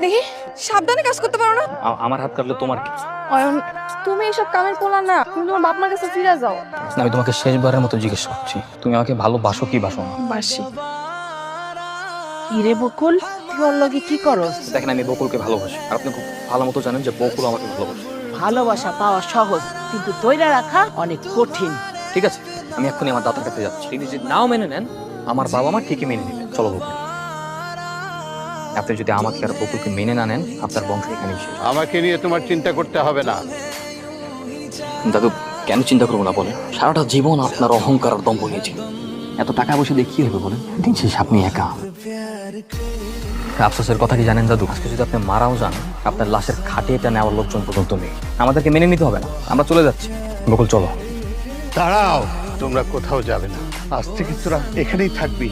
দেখি সাবধানে কাজ করতে পারো না। আমার হাত কাটলে তোমার কি? অয়ন, তুমি এইসব কামের পোলা না, তুমি তোমার বাপ মার কাছে ফিরে যাও। না, আমি তোমাকে শেষবারের মতো জিজ্ঞেস করছি, তুমি আমাকে ভালোবাসো কি বাসো না? বাসি। কিরে বকুল, তুই ওর লগে কি করস? দেখেন, আমি বকুলকে ভালোবাসি, আর আপনি খুব ভালো মতো জানেন যে বকুল আমাকে ভালোবাসে। ভালোবাসা পাওয়া সহজ, কিন্তু ধইরা রাখা অনেক কঠিন। ঠিক আছে, আমি এক্ষুনি আমার দাদার কাছে যাচ্ছি। তিনি যদি নাও মেনে নেন, আমার বাবা মা ঠিকই মেনে নেবেন। চলো বকুল, আপনি যদি আমাকে আর বকুলকে মেনে না নেন, আপনার বংশ এখানেই শেষ। আমাকে নিয়ে তোমার চিন্তা করতে হবে না। দাদু, কেন চিন্তা করবো না বলেন? সারাটা জীবন আপনার অহংকার আর দম্ভ নিয়েছে। এত টাকা পয়সা দিয়ে কি হবে বলেন? দিন শেষ আপনি একা। আফসোসের কথা কি জানেন দাদু? আজকে যদি আপনি মারাও যান, আপনার লাশের খাটে এটা নেওয়ার লোকজন পর্যন্ত নেই। আমাদেরকে মেনে নিতে হবে না, আমরা চলে যাচ্ছি। বকুল চলো। দাঁড়াও, তোমরা কোথাও যাবে না। আজ থেকে তোরা এখানেই থাকবি।